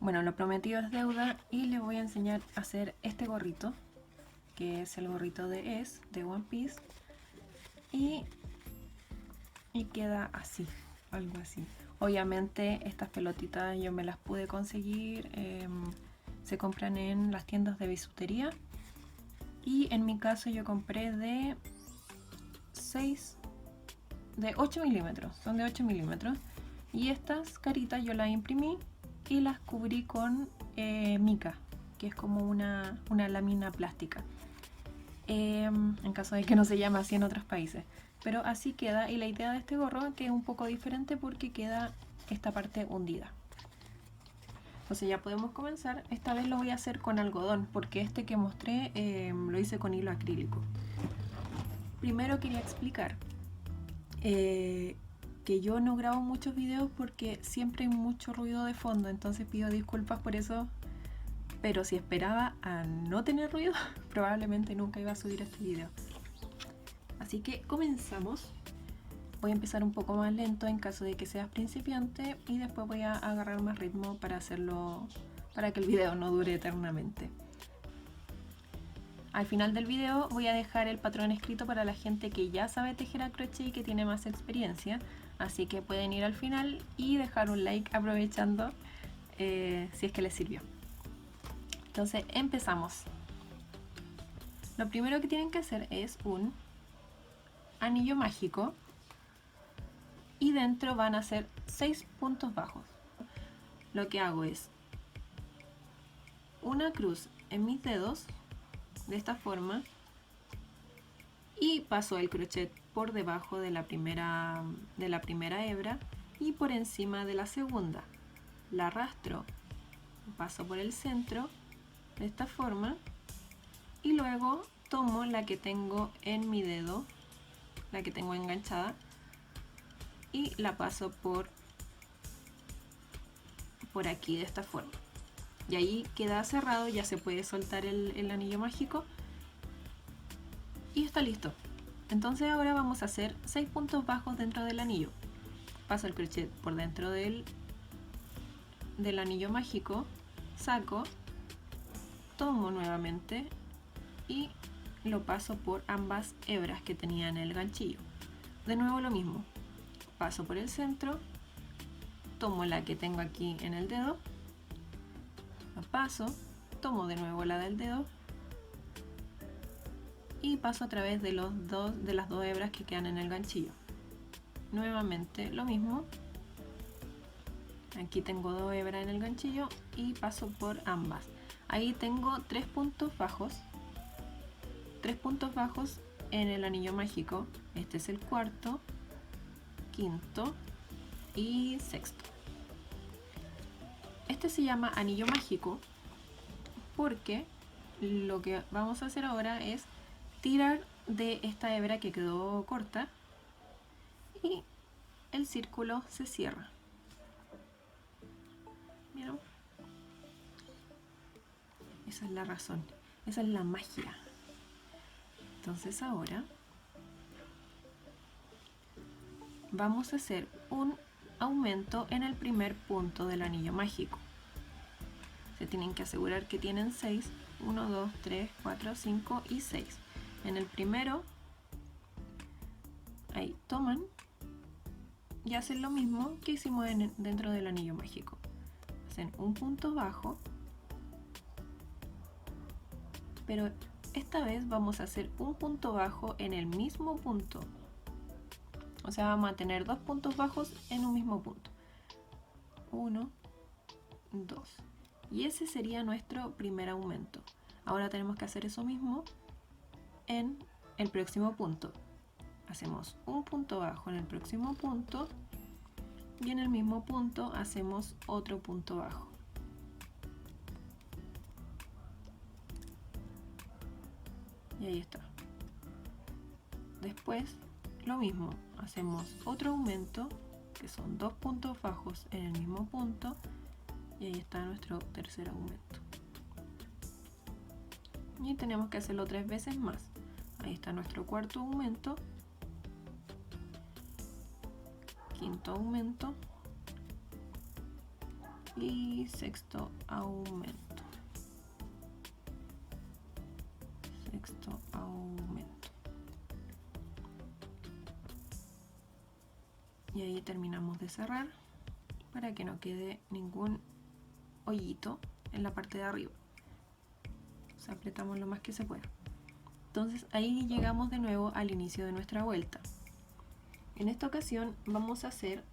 Bueno, lo prometido es deuda y les voy a enseñar a hacer este gorrito, que es el gorrito de Es, de One Piece. Y queda así, algo así. Obviamente estas pelotitas yo me las pude conseguir, se compran en las tiendas de bisutería. Y en mi caso yo compré de 8 milímetros, son de 8 milímetros. Y estas caritas yo las imprimí y las cubrí con mica, que es como una lámina plástica, en caso de que no se llame así en otros países. Pero así queda, y la idea de este gorro que es un poco diferente porque queda esta parte hundida. Entonces ya podemos comenzar. Esta vez lo voy a hacer con algodón, porque este que mostré lo hice con hilo acrílico. Primero quería explicar que yo no grabo muchos videos porque siempre hay mucho ruido de fondo, entonces pido disculpas por eso. Pero si esperaba a no tener ruido, probablemente nunca iba a subir este video. Así que comenzamos. Voy a empezar un poco más lento en caso de que seas principiante y después voy a agarrar más ritmo para hacerlo, para que el video no dure eternamente. Al final del video voy a dejar el patrón escrito para la gente que ya sabe tejer a crochet y que tiene más experiencia, así que pueden ir al final y dejar un like aprovechando si es que les sirvió. Entonces empezamos. Lo primero que tienen que hacer es un anillo mágico y dentro van a hacer 6 puntos bajos. Lo que hago es una cruz en mis dedos de esta forma y paso el crochet por debajo de la primera hebra y por encima de la segunda. La arrastro, paso por el centro de esta forma y luego tomo la que tengo en mi dedo, la que tengo enganchada, y la paso por aquí de esta forma. Y ahí queda cerrado, ya se puede soltar el anillo mágico y está listo. Entonces ahora vamos a hacer 6 puntos bajos dentro del anillo. Paso el crochet por dentro del anillo mágico, saco, tomo nuevamente y lo paso por ambas hebras que tenía en el ganchillo. De nuevo lo mismo, paso por el centro, tomo la que tengo aquí en el dedo, la paso, tomo de nuevo la del dedo y paso a través de las dos hebras que quedan en el ganchillo. Nuevamente lo mismo, aquí tengo 2 hebras en el ganchillo y paso por ambas. Ahí tengo 3 puntos bajos, 3 puntos bajos en el anillo mágico. Este es el cuarto, quinto y sexto. Este se llama anillo mágico porque lo que vamos a hacer ahora es tirar de esta hebra que quedó corta y el círculo se cierra. ¿Vieron? Esa es la razón, esa es la magia. Entonces ahora vamos a hacer un aumento en el primer punto del anillo mágico. Se tienen que asegurar que tienen 6, 1, 2, 3, 4, 5 y 6. En el primero, ahí toman y hacen lo mismo que hicimos dentro del anillo mágico. Hacen un punto bajo, pero esta vez vamos a hacer un punto bajo en el mismo punto. O sea, vamos a tener 2 puntos bajos en un mismo punto. 1, 2. Y ese sería nuestro primer aumento. Ahora tenemos que hacer eso mismo en el próximo punto. Hacemos un punto bajo en el próximo punto y en el mismo punto hacemos otro punto bajo. Y ahí está. Después lo mismo, hacemos otro aumento que son 2 puntos bajos en el mismo punto y ahí está nuestro tercer aumento. Y tenemos que hacerlo 3 veces más. Ahí está nuestro cuarto aumento, quinto aumento, y sexto aumento. Sexto aumento. Y ahí terminamos de cerrar para que no quede ningún hoyito en la parte de arriba. O sea, apretamos lo más que se pueda. Entonces ahí llegamos de nuevo al inicio de nuestra vuelta. En esta ocasión vamos a hacer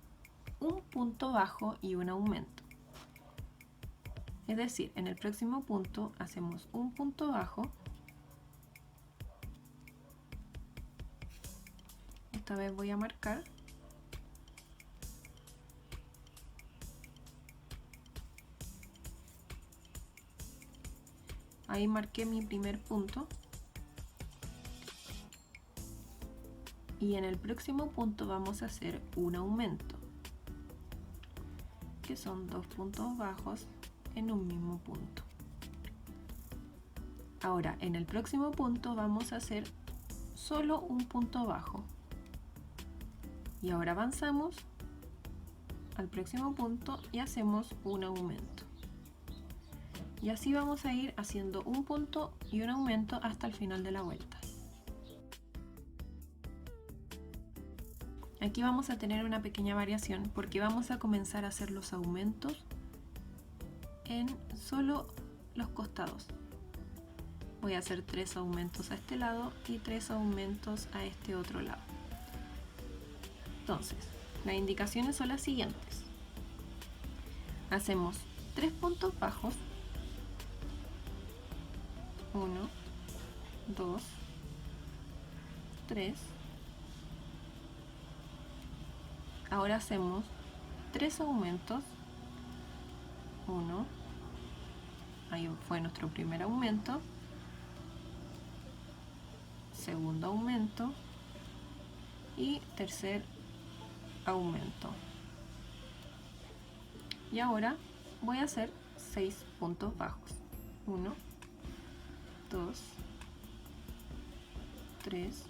un punto bajo y un aumento. Es decir, en el próximo punto hacemos un punto bajo. Esta vez voy a marcar. Ahí marqué mi primer punto. Y en el próximo punto vamos a hacer un aumento, que son 2 puntos bajos en un mismo punto. Ahora, en el próximo punto vamos a hacer solo un punto bajo. Y ahora avanzamos al próximo punto y hacemos un aumento. Y así vamos a ir haciendo un punto y un aumento hasta el final de la vuelta. Aquí vamos a tener una pequeña variación porque vamos a comenzar a hacer los aumentos en solo los costados. Voy a hacer 3 aumentos a este lado y 3 aumentos a este otro lado. Entonces, las indicaciones son las siguientes. Hacemos 3 puntos bajos. 1, 2, 3. Ahora hacemos 3 aumentos. 1, ahí fue nuestro primer aumento. Segundo aumento y tercer aumento. Y ahora voy a hacer 6 puntos bajos. 1, 2, 3,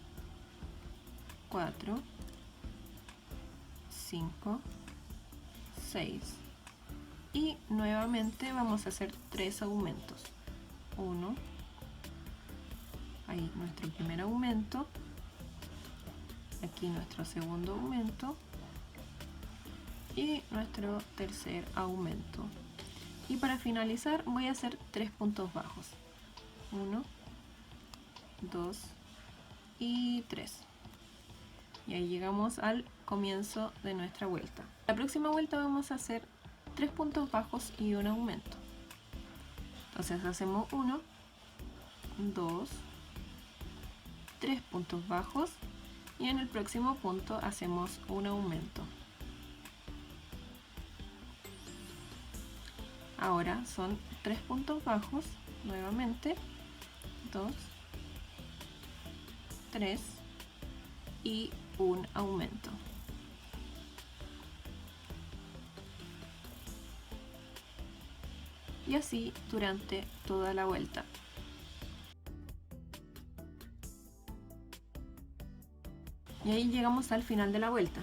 4, 5, 6 y nuevamente vamos a hacer 3 aumentos. 1, ahí nuestro primer aumento, aquí nuestro segundo aumento y nuestro tercer aumento. Y para finalizar voy a hacer 3 puntos bajos. 1, 2 y 3. Y ahí llegamos al comienzo de nuestra vuelta. La próxima vuelta vamos a hacer 3 puntos bajos y un aumento. Entonces hacemos 1, 2, 3 puntos bajos y en el próximo punto hacemos un aumento. Ahora son 3 puntos bajos nuevamente, 2, 3 y un aumento. Y así durante toda la vuelta. Y ahí llegamos al final de la vuelta.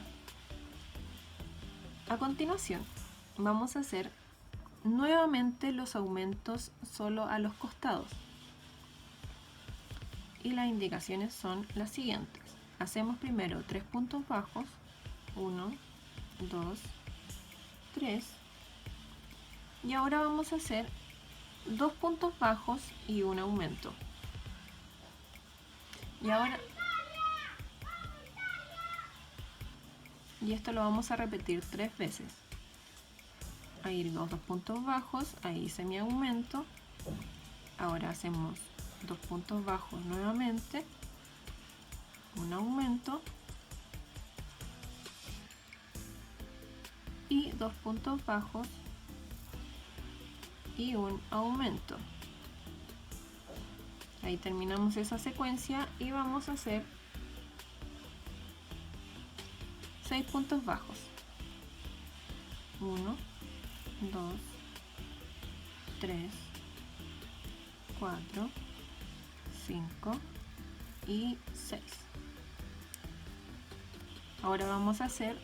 A continuación vamos a hacer nuevamente los aumentos solo a los costados. Y las indicaciones son las siguientes. Hacemos primero 3 puntos bajos, 1, 2, 3. Y ahora vamos a hacer 2 puntos bajos y un aumento. Y esto lo vamos a repetir 3 veces. Ahí 2 puntos bajos, ahí hice mi aumento. Ahora hacemos 2 puntos bajos nuevamente, un aumento y 2 puntos bajos y un aumento. Ahí terminamos esa secuencia y vamos a hacer 6 puntos bajos. 1, 2, 3, 4, 5 y 6. Ahora vamos a hacer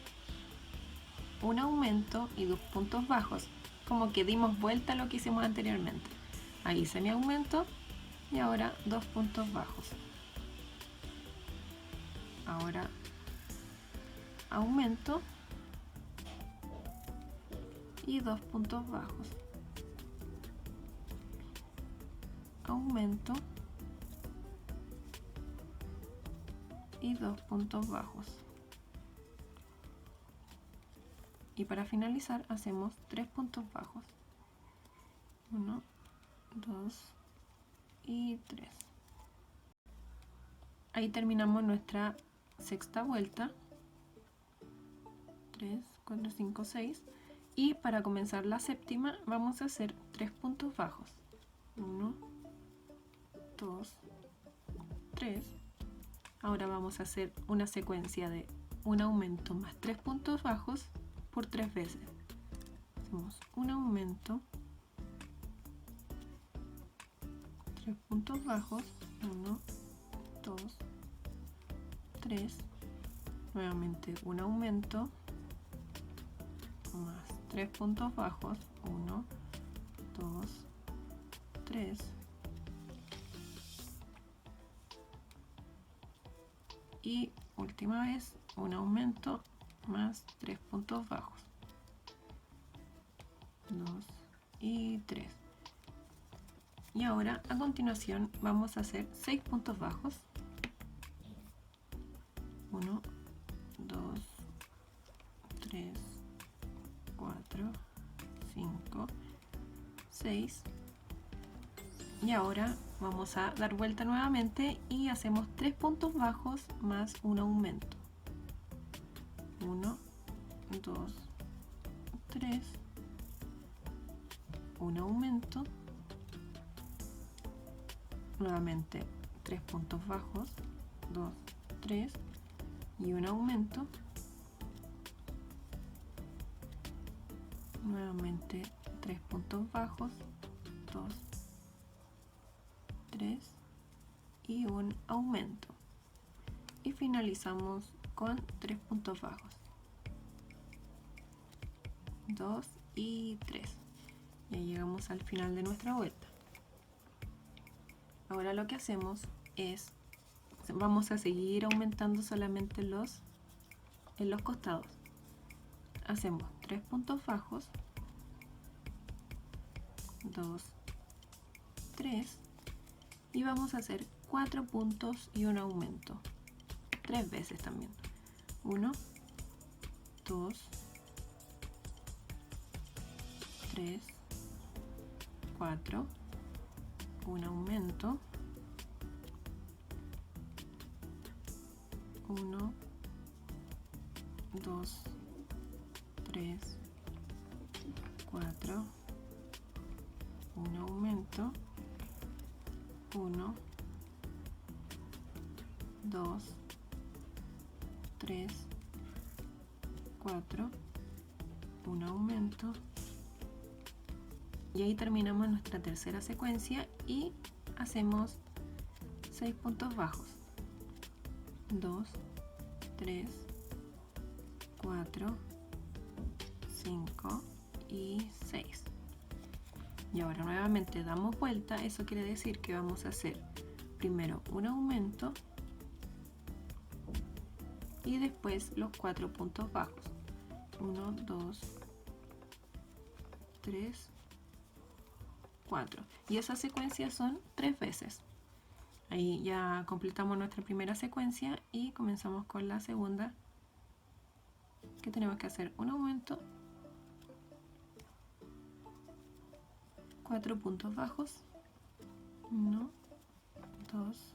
un aumento y 2 puntos bajos. como que dimos vuelta a lo que hicimos anteriormente. Ahí hice mi aumento y ahora 2 puntos bajos. Ahora aumento y 2 puntos bajos. Aumento y 2 puntos bajos. Y para finalizar hacemos 3 puntos bajos. 1, 2 y 3. Ahí terminamos nuestra sexta vuelta. 3, 4, 5, 6. Y para comenzar la séptima vamos a hacer 3 puntos bajos. 1, 2, 3. Ahora vamos a hacer una secuencia de un aumento más 3 puntos bajos por 3 veces. Hacemos un aumento, 3 puntos bajos, 1, 2, 3. Nuevamente un aumento más 3 puntos bajos, 1, 2, 3. Y última vez un aumento más 3 puntos bajos, 2 y 3. Y ahora a continuación vamos a hacer 6 puntos bajos, 1, 2, 3, 4, 5, 6. Y ahora vamos a dar vuelta nuevamente y hacemos 3 puntos bajos más un aumento. 1, 2, 3. Un aumento. Nuevamente 3 puntos bajos. 2, 3. Y un aumento. Nuevamente 3 puntos bajos. 2, 3 y un aumento. Y finalizamos con 3 puntos bajos. 2 y 3. Ya llegamos al final de nuestra vuelta. Ahora lo que hacemos es, vamos a seguir aumentando solamente en los costados. Hacemos 3 puntos bajos. 2, 3. Y vamos a hacer 4 puntos y un aumento 3 veces también. 1, 2, 3, 4, un aumento, 1, 2, 3, 4, un aumento, 1, 2, 3, 4, un aumento. Y ahí terminamos nuestra tercera secuencia y hacemos 6 puntos bajos. 2, 3, 4, 5 y 6. Y ahora nuevamente damos vuelta. Eso quiere decir que vamos a hacer primero un aumento y después los 4 puntos bajos. 1, 2, 3, 4. Y esa secuencia son 3 veces. Ahí ya completamos nuestra primera secuencia y comenzamos con la segunda, que tenemos que hacer un aumento, 4 puntos bajos, 1, 2,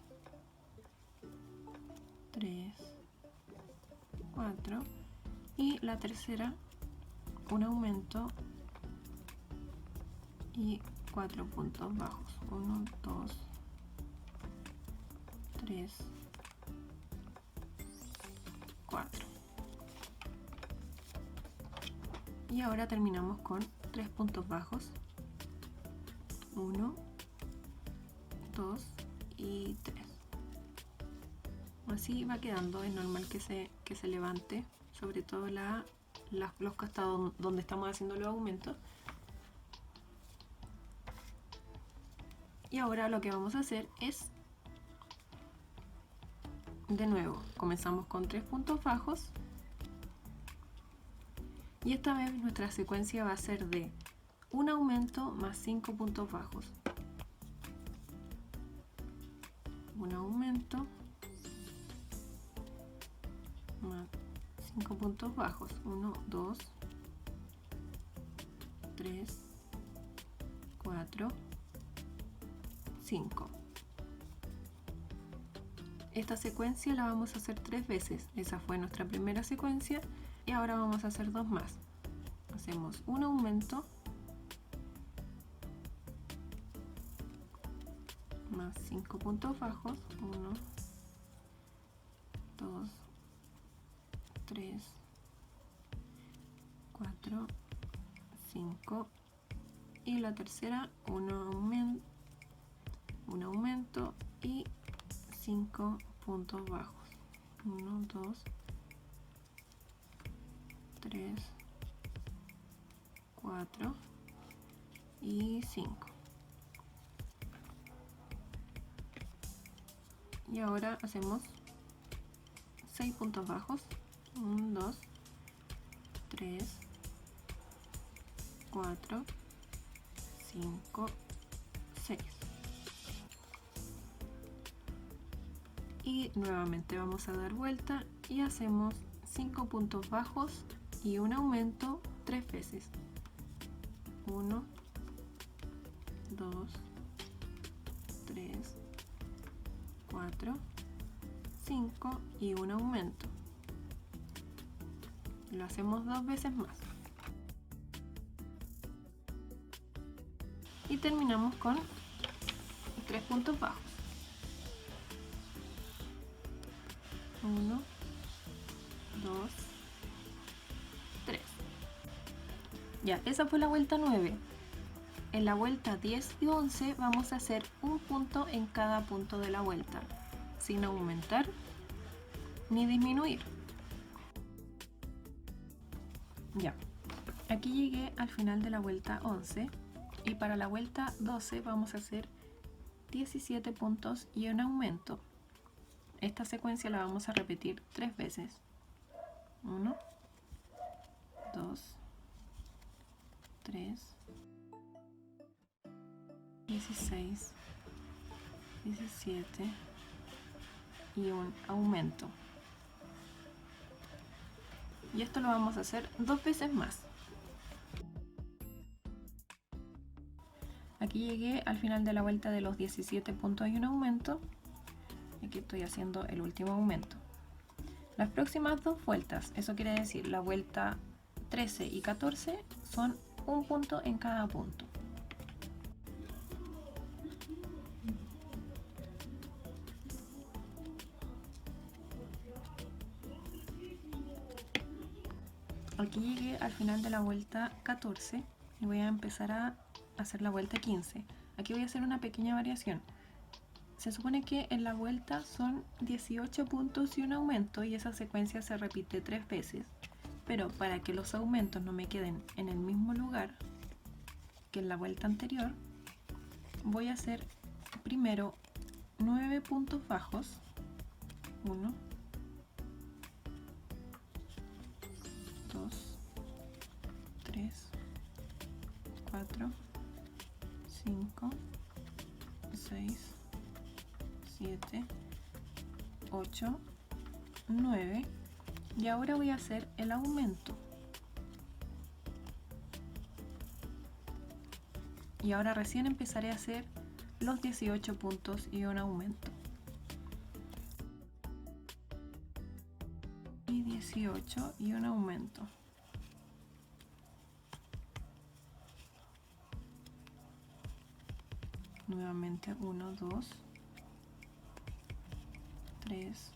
3, 4. Y la tercera, un aumento y 4 puntos bajos, 1, 2, 3, 4. Y ahora terminamos con 3 puntos bajos, 1, 2 y 3. Así va quedando. Es normal que se levante, sobre todo los costados donde estamos haciendo los aumentos. Y ahora lo que vamos a hacer es, de nuevo, comenzamos con 3 puntos bajos. Y esta vez nuestra secuencia va a ser de un aumento más 5 puntos bajos. Un aumento más 5 puntos bajos. 1, 2, 3, 4, 5. Esta secuencia la vamos a hacer 3 veces. Esa fue nuestra primera secuencia y ahora vamos a hacer 2 más. Hacemos un aumento más 5 puntos bajos. 1, 2, 3, 4, 5. Y la tercera, un aumento y 5 puntos bajos. 1, 2, 3, 4 y 5. Y ahora hacemos 6 puntos bajos. 1, 2, 3, 4, 5, 6. Y nuevamente vamos a dar vuelta y hacemos 5 puntos bajos y un aumento 3 veces. 1, 2, 3, 4, 5 y un aumento. Lo hacemos 2 veces más. Y terminamos con 3 puntos bajos. 1, 2, 3. Ya, esa fue la vuelta 9. En la vuelta 10 y 11 vamos a hacer un punto en cada punto de la vuelta, sin aumentar ni disminuir. Ya, aquí llegué al final de la vuelta 11 y para la vuelta 12 vamos a hacer 17 puntos y un aumento. Esta secuencia la vamos a repetir 3 veces. 1, 2, 3, 16, 17 y un aumento. Y esto lo vamos a hacer 2 veces más. Aquí llegué al final de la vuelta de los 17 puntos y un aumento. Aquí estoy haciendo el último aumento. Las próximas 2 vueltas, eso quiere decir la vuelta 13 y 14 son un punto en cada punto. Aquí llegué al final de la vuelta 14 y voy a empezar a hacer la vuelta 15. Aquí voy a hacer una pequeña variación. Se supone que en la vuelta son 18 puntos y un aumento y esa secuencia se repite 3 veces. Pero para que los aumentos no me queden en el mismo lugar que en la vuelta anterior, voy a hacer primero 9 puntos bajos. 1, 2, 3, 4, 5, 6, 7, 8, 9 y ahora voy a hacer el aumento. Y ahora recién empezaré a hacer los 18 puntos y un aumento. Y 18 y un aumento. Nuevamente 1, 2, 3,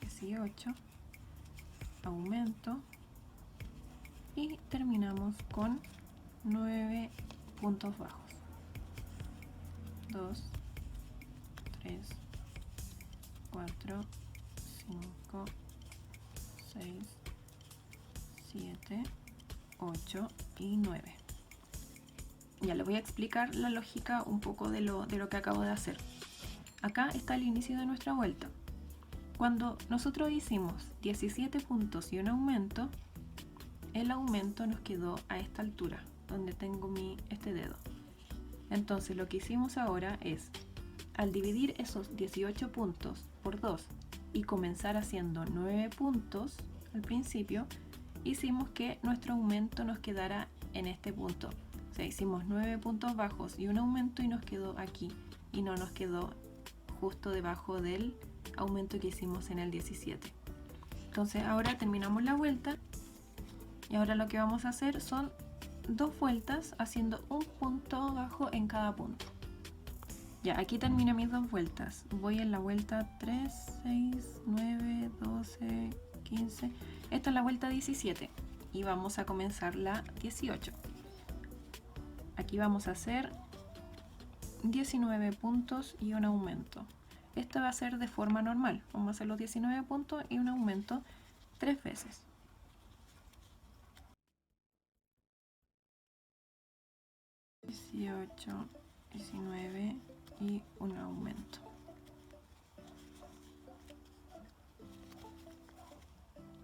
18, aumento y terminamos con 9 puntos bajos. 2, 3, 4, 5, 6, 7, 8 y 9. Ya les voy a explicar la lógica un poco de lo que acabo de hacer. Acá está el inicio de nuestra vuelta. Cuando nosotros hicimos 17 puntos y un aumento, el aumento nos quedó a esta altura, donde tengo este dedo. Entonces lo que hicimos ahora es, al dividir esos 18 puntos por 2 y comenzar haciendo 9 puntos al principio, hicimos que nuestro aumento nos quedara en este punto. O sea, hicimos 9 puntos bajos y un aumento y nos quedó aquí, y no nos quedó justo debajo del aumento que hicimos en el 17. Entonces ahora terminamos la vuelta y ahora lo que vamos a hacer son 2 vueltas haciendo un punto bajo en cada punto. Ya, aquí terminé mis 2 vueltas. Voy en la vuelta 3, 6, 9, 12, 15. Esta es la vuelta 17 y vamos a comenzar la 18. Aquí vamos a hacer 19 puntos y un aumento. Esto va a ser de forma normal. Vamos a hacer los 19 puntos y un aumento 3 veces. (18, 19 y un aumento).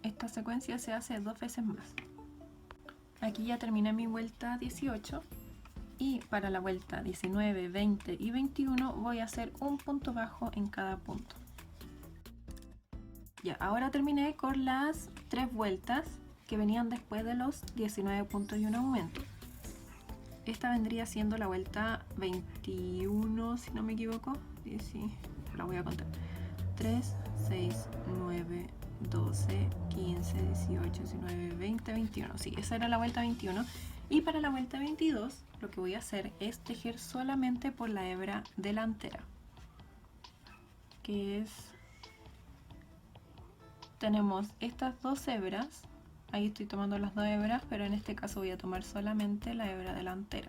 Esta secuencia se hace 2 veces más. Aquí ya terminé mi vuelta 18 y para la vuelta 19, 20 y 21 voy a hacer un punto bajo en cada punto. Ya, ahora terminé con las 3 vueltas que venían después de los 19 puntos y un aumento. Esta vendría siendo la vuelta 21, si no me equivoco. Sí, la voy a contar. 3, 6, 9, 12, 15, 18, 19, 20, 21. Sí, esa era la vuelta 21. Y para la vuelta 22, lo que voy a hacer es tejer solamente por la hebra delantera. Que es... Tenemos estas 2 hebras. Ahí estoy tomando las 2 hebras, pero en este caso voy a tomar solamente la hebra delantera.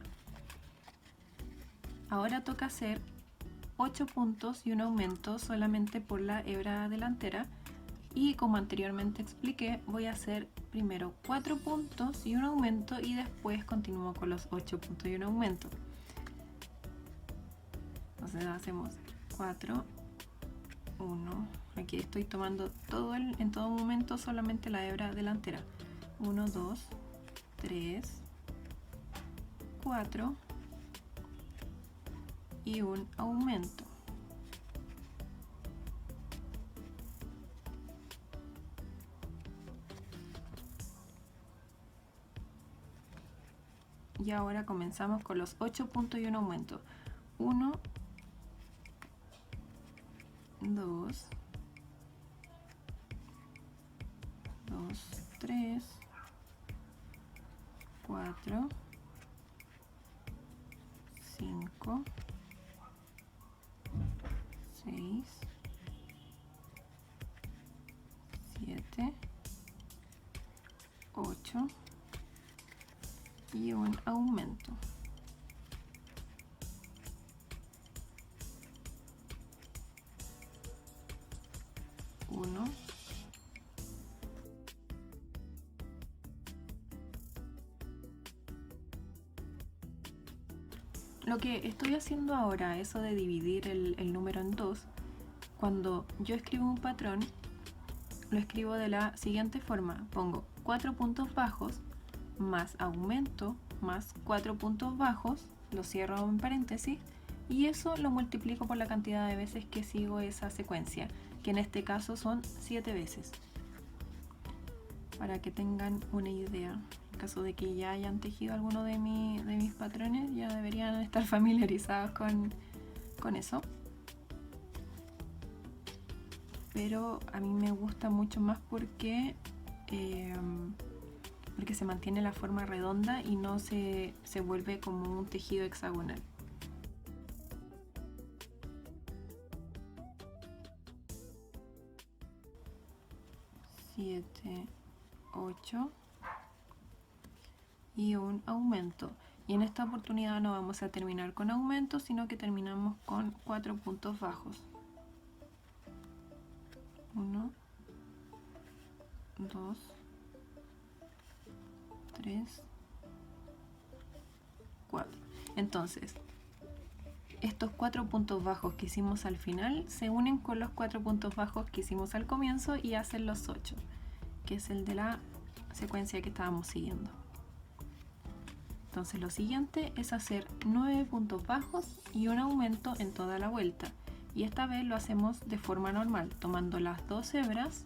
Ahora toca hacer 8 puntos y un aumento solamente por la hebra delantera. Y como anteriormente expliqué, voy a hacer primero 4 puntos y un aumento y después continúo con los 8 puntos y un aumento. Entonces hacemos 4, 1, aquí estoy tomando en todo momento solamente la hebra delantera. 1, 2, 3, 4 y un aumento. Y ahora comenzamos con los 8 puntos y un aumento. 1, 2, 3, 4, 5, 6, 7, 8 y un aumento. Uno, lo que estoy haciendo ahora, eso de dividir el número en 2, cuando yo escribo un patrón, lo escribo de la siguiente forma. Pongo 4 puntos bajos más aumento más 4 puntos bajos, lo cierro en paréntesis, y eso lo multiplico por la cantidad de veces que sigo esa secuencia, que en este caso son 7 veces. Para que tengan una idea, en caso de que ya hayan tejido alguno de mis patrones, ya deberían estar familiarizados con eso. Pero a mí me gusta mucho más porque se mantiene la forma redonda y no se vuelve como un tejido hexagonal. Siete, 8 y un aumento. Y en esta oportunidad no vamos a terminar con aumento, sino que terminamos con 4 puntos bajos. 1, 2, 3, 4. Entonces, estos 4 puntos bajos que hicimos al final se unen con los 4 puntos bajos que hicimos al comienzo y hacen los 8, que es el de la secuencia que estábamos siguiendo. Entonces lo siguiente es hacer 9 puntos bajos y un aumento en toda la vuelta, y esta vez lo hacemos de forma normal, tomando las 2 hebras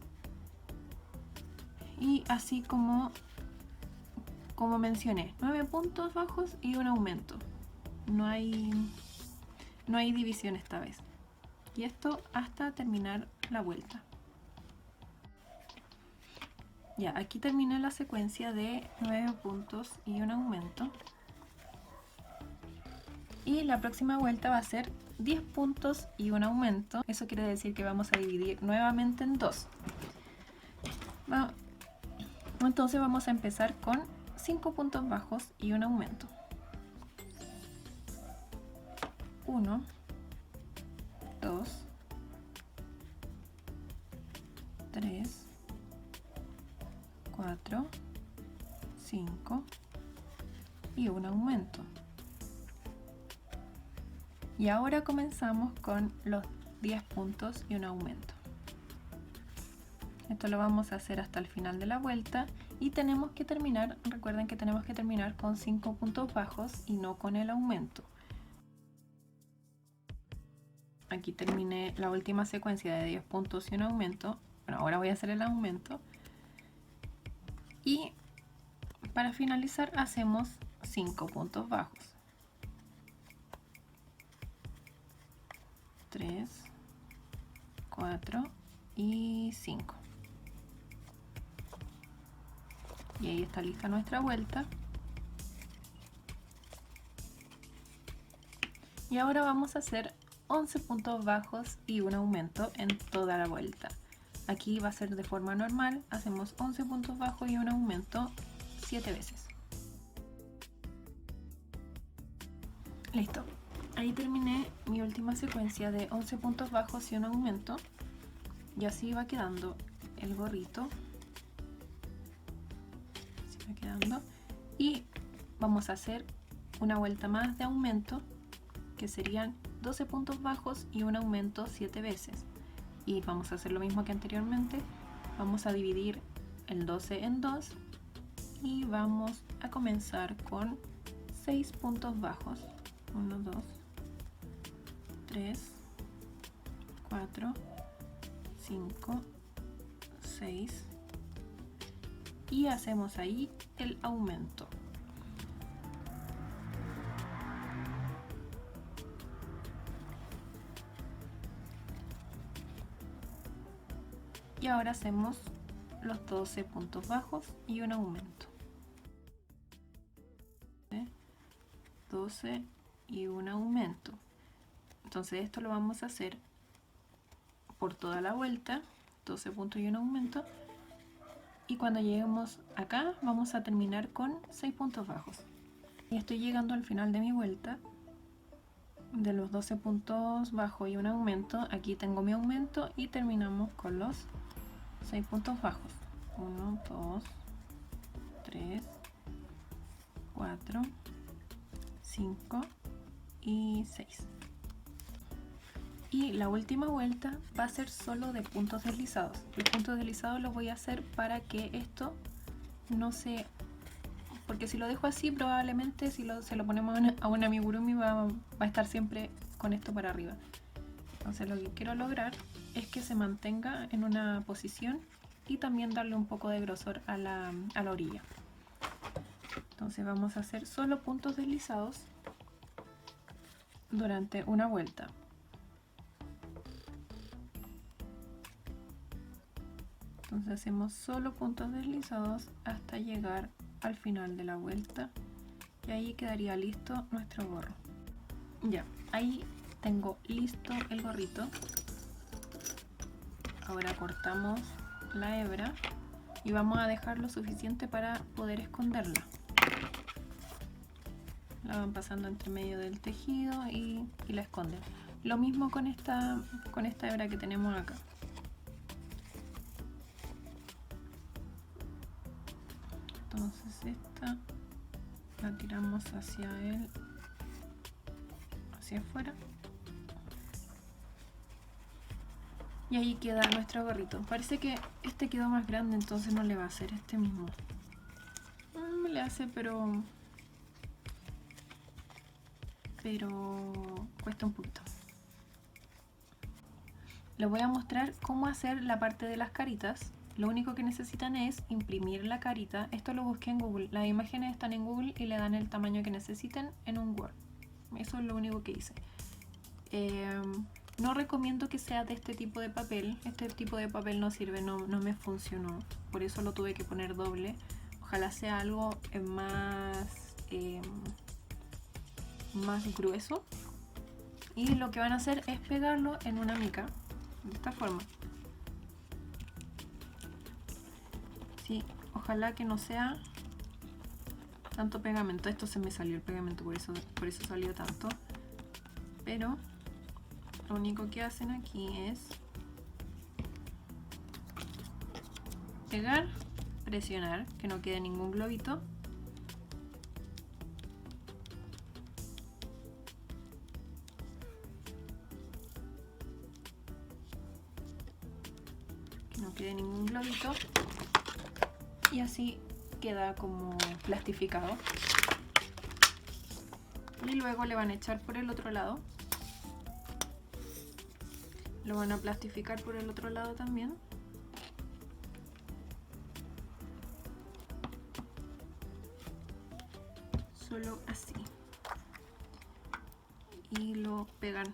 y así como mencioné, 9 puntos bajos y un aumento. No hay división esta vez, y esto hasta terminar la vuelta. Ya, aquí terminé la secuencia de 9 puntos y un aumento, y la próxima vuelta va a ser 10 puntos y un aumento. Eso quiere decir que vamos a dividir nuevamente en 2. Entonces vamos a empezar con 5 puntos bajos y un aumento. 1, 2, 3, 4, 5 y un aumento. Y ahora comenzamos con los 10 puntos y un aumento. Esto lo vamos a hacer hasta el final de la vuelta y tenemos que terminar, recuerden que tenemos que terminar con 5 puntos bajos y no con el aumento. Aquí terminé la última secuencia de 10 puntos y un aumento. Bueno, ahora voy a hacer el aumento. Y para finalizar hacemos 5 puntos bajos. 3, 4 y 5. Y ahí está lista nuestra vuelta. Y ahora vamos a hacer 11 puntos bajos y un aumento en toda la vuelta. Aquí va a ser de forma normal, hacemos 11 puntos bajos y un aumento 7 veces. Listo. Ahí terminé mi última secuencia de 11 puntos bajos y un aumento. Y así va quedando el gorrito. Así va quedando. Y vamos a hacer una vuelta más de aumento, que serían 12 puntos bajos y un aumento 7 veces. Y vamos a hacer lo mismo que anteriormente. Vamos a dividir el 12 en 2 y vamos a comenzar con 6 puntos bajos. 1, 2, 3, 4, 5, 6 y hacemos ahí el aumento. Y ahora hacemos los 12 puntos bajos y un aumento. 12 y un aumento. Entonces esto lo vamos a hacer por toda la vuelta, 12 puntos y un aumento. Y cuando lleguemos acá vamos a terminar con 6 puntos bajos. Y estoy llegando al final de mi vuelta. De los 12 puntos bajos y un aumento, aquí tengo mi aumento y terminamos con los 6 puntos bajos. 1, 2, 3, 4, 5 y 6. Y la última vuelta va a ser solo de puntos deslizados. Los puntos deslizados los voy a hacer para que esto no se... Porque si lo dejo así, probablemente si se lo ponemos a un amigurumi va a estar siempre con esto para arriba. Entonces lo que quiero lograr es que se mantenga en una posición y también darle un poco de grosor a la orilla. Entonces vamos a hacer solo puntos deslizados durante una vuelta. Entonces hacemos solo puntos deslizados hasta llegar al final de la vuelta y ahí quedaría listo nuestro gorro. Ya, ahí tengo listo el gorrito. Ahora cortamos la hebra y vamos a dejar lo suficiente para poder esconderla. La van pasando entre medio del tejido y la esconden. Lo mismo con esta hebra que tenemos acá. Entonces esta la tiramos hacia el hacia afuera. Y ahí queda nuestro gorrito. Parece que este quedó más grande, entonces no le va a hacer este mismo. Me le hace, pero cuesta un poquito. Les voy a mostrar cómo hacer la parte de las caritas. Lo único que necesitan es imprimir la carita. Esto lo busqué en Google. Las imágenes están en Google y le dan el tamaño que necesiten en un Word. Eso es lo único que hice. No recomiendo que sea de este tipo de papel. Este tipo de papel no sirve, no me funcionó. Por eso lo tuve que poner doble. Ojalá sea algo más grueso. Y lo que van a hacer es pegarlo en una mica. De esta forma. Sí, ojalá que no sea tanto pegamento. Esto se me salió el pegamento, por eso salió tanto. Pero lo único que hacen aquí es pegar, presionar, que no quede ningún globito. Que no quede ningún globito. Y así queda como plastificado. Y luego le van a echar por el otro lado. Lo van a plastificar por el otro lado también. Solo así. Y lo pegan.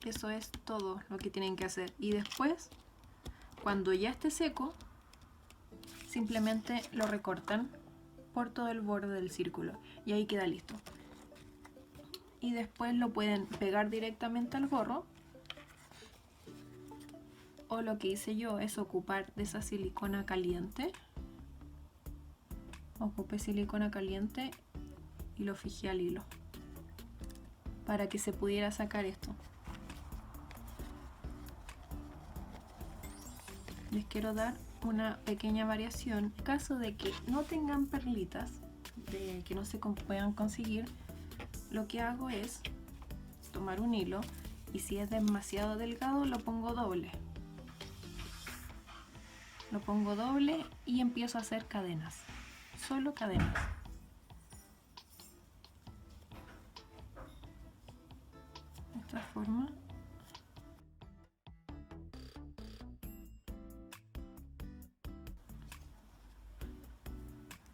Eso es todo lo que tienen que hacer. Y después, cuando ya esté seco, simplemente lo recortan por todo el borde del círculo. Y ahí queda listo. Y después lo pueden pegar directamente al gorro. O lo que hice yo es ocupar de esa silicona caliente. Ocupé silicona caliente y lo fijé al hilo para que se pudiera sacar esto. Les quiero dar una pequeña variación. En caso de que no tengan perlitas, de que no se puedan conseguir, lo que hago es tomar un hilo y si es demasiado delgado lo pongo doble. Lo pongo doble y empiezo a hacer cadenas. Solo cadenas. De esta forma.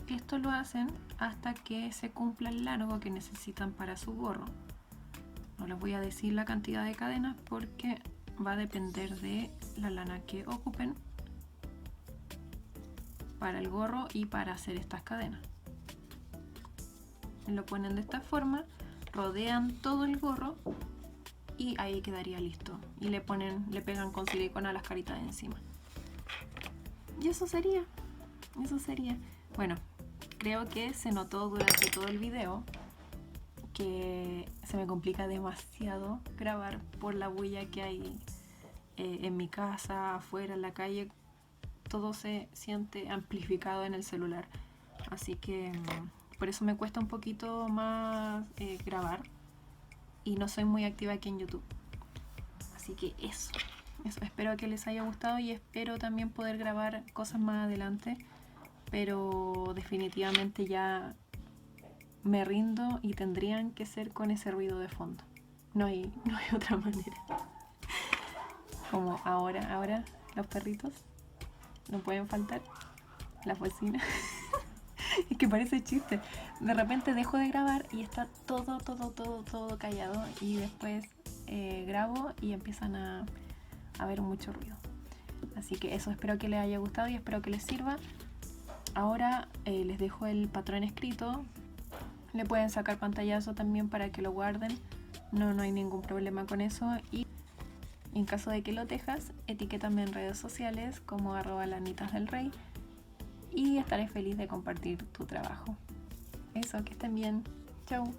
Esto lo hacen hasta que se cumpla el largo que necesitan para su gorro. No les voy a decir la cantidad de cadenas porque va a depender de la lana que ocupen para el gorro y para hacer estas cadenas. Lo ponen de esta forma, rodean todo el gorro y ahí quedaría listo. Y le pegan con silicona las caritas de encima. Y eso sería. Bueno, creo que se notó durante todo el video que se me complica demasiado grabar por la bulla que hay en mi casa, afuera, en la calle. Todo se siente amplificado en el celular. Así que por eso me cuesta un poquito más grabar. Y no soy muy activa aquí en YouTube. Así que eso. Espero que les haya gustado y espero también poder grabar cosas más adelante. Pero definitivamente ya me rindo y tendrían que ser con ese ruido de fondo. No hay otra manera. Como ahora los perritos no pueden faltar. La bocina. Es que parece chiste. De repente dejo de grabar y está todo callado. Y después grabo y empiezan a haber mucho ruido. Así que eso, espero que les haya gustado y espero que les sirva. Ahora les dejo el patrón escrito. Le pueden sacar pantallazo también para que lo guarden. No hay ningún problema con eso. Y en caso de que lo tejas, etiquétame en redes sociales como @lanitasdelrey y estaré feliz de compartir tu trabajo. Eso, que estén bien. Chau.